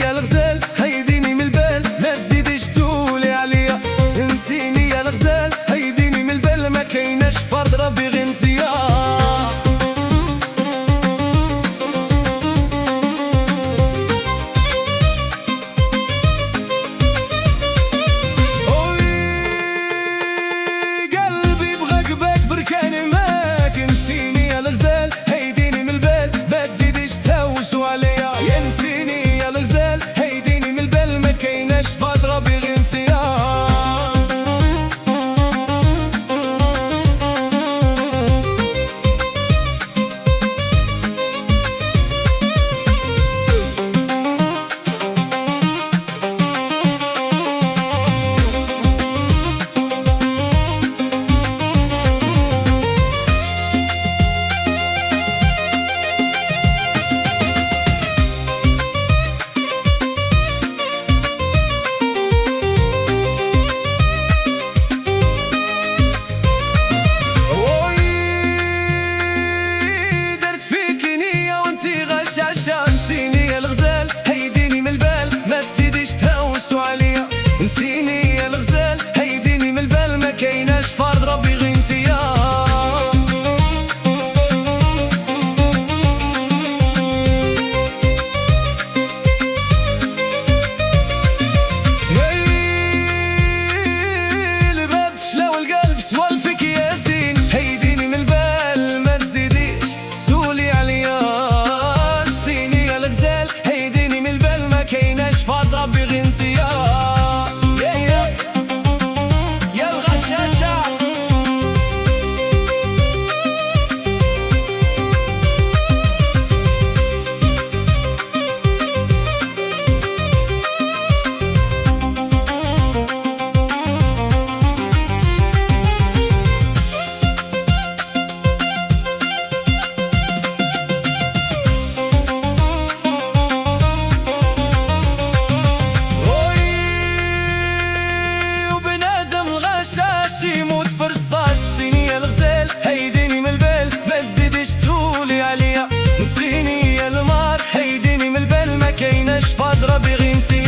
يا الغزال هيديني من البال، ما تزيدش تولي عليا. انسيني يا الغزال هيديني من البال، ما كايناش فرد ربي غير انتيا. قلبي بغاك باك بركان معاك. انسيني يا الغزال هيديني من البال، ما تزيدش تهوسوا عليا. ينسيني يا الغزال هيديني من البال، ما كايناش فرد ربي غير انتيا. انسيني يا الغزال هيديني من البال، ما تزيدش تهوسوا عليا. انسيني يا الغزال هيديني من البال، ما كايناش فرد ربي غير انتيا. الباب شلاو القلب سوالفك يا زين، هيديني من البال ما تزيدش تسولي عليا. هيديني من البال، ما كايناش فرد ربي غير انتيا. يا الغشاشة يموت في رصاص. انسيني يا الغزال هيديني من البال، ما تزيدش تولي عليا. انسيني يا المار هيديني من البال، ما كايناش فرد ربي غير انتيا.